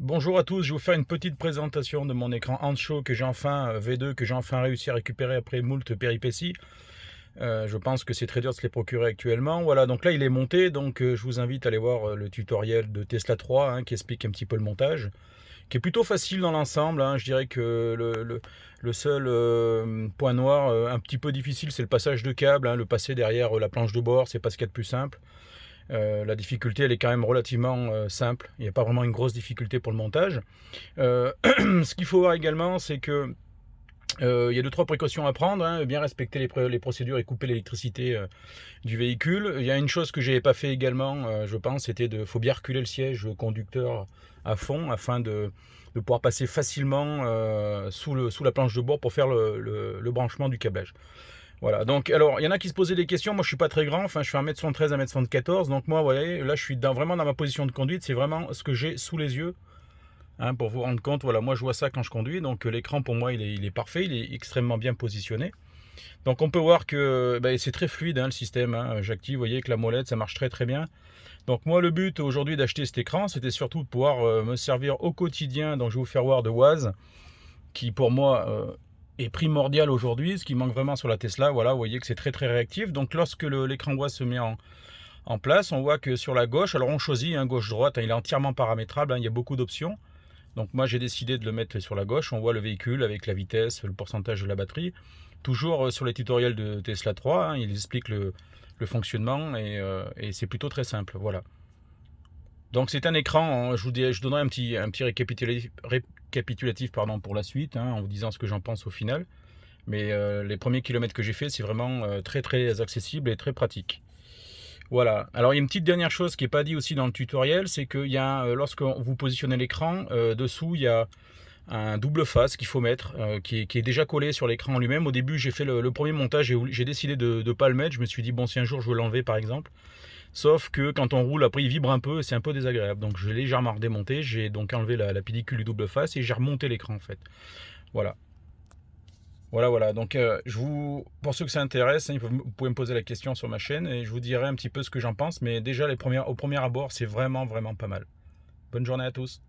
Bonjour à tous, je vais vous faire une petite présentation de mon écran Ancho que j'ai enfin V2 que j'ai enfin réussi à récupérer après moult péripéties. Je pense que c'est très dur de se les procurer actuellement. Voilà, donc là il est monté, donc je vous invite à aller voir le tutoriel de Tesla 3 qui explique un petit peu le montage, qui est plutôt facile dans l'ensemble. Je dirais que le seul point noir un petit peu difficile, c'est le passage de câble, le passer derrière la planche de bord, c'est pas ce qu'il y a de plus simple. La difficulté, elle est quand même relativement simple. Il n'y a pas vraiment une grosse difficulté pour le montage. Ce qu'il faut voir également, c'est que il y a deux trois précautions à prendre, bien respecter les procédures et couper l'électricité du véhicule. Il y a une chose que je n'avais pas fait également, je pense, c'était faut bien reculer le siège conducteur à fond afin de pouvoir passer facilement sous la planche de bord pour faire le branchement du câblage. Voilà, donc alors il y en a qui se posaient des questions. Moi je suis pas très grand, enfin je fais 1m73, 1m74, donc moi vous voyez, là je suis vraiment dans ma position de conduite, c'est vraiment ce que j'ai sous les yeux. Pour vous rendre compte, voilà, moi je vois ça quand je conduis, donc l'écran pour moi il est parfait, il est extrêmement bien positionné. Donc on peut voir que c'est très fluide le système, j'active, vous voyez que la molette ça marche très très bien. Donc moi le but aujourd'hui d'acheter cet écran, c'était surtout de pouvoir me servir au quotidien, donc je vais vous faire voir de Waze, qui pour moi est primordial aujourd'hui, ce qui manque vraiment sur la Tesla. Voilà, vous voyez que c'est très très réactif, donc lorsque l'écran Waze se met en place, on voit que sur la gauche, alors on choisit gauche-droite, il est entièrement paramétrable, il y a beaucoup d'options. Donc moi j'ai décidé de le mettre sur la gauche, on voit le véhicule avec la vitesse, le pourcentage de la batterie. Toujours sur les tutoriels de Tesla 3, il explique le fonctionnement et c'est plutôt très simple. Voilà. Donc c'est un écran, je donnerai un petit récapitulatif pour la suite, en vous disant ce que j'en pense au final. Mais les premiers kilomètres que j'ai fait, c'est vraiment très très accessible et très pratique. Voilà. Alors il y a une petite dernière chose qui n'est pas dit aussi dans le tutoriel, c'est que lorsque vous positionnez l'écran, dessous il y a un double face qu'il faut mettre, qui est déjà collé sur l'écran lui-même. Au début j'ai fait le premier montage et j'ai décidé de ne pas le mettre. Je me suis dit bon, si un jour je veux l'enlever par exemple. Sauf que quand on roule, après il vibre un peu et c'est un peu désagréable. Donc je l'ai légèrement redémonté, j'ai donc enlevé la pellicule du double face et j'ai remonté l'écran en fait. Voilà. Voilà. Donc, pour ceux que ça intéresse, vous pouvez me poser la question sur ma chaîne et je vous dirai un petit peu ce que j'en pense. Mais déjà, au premier abord, c'est vraiment, vraiment pas mal. Bonne journée à tous.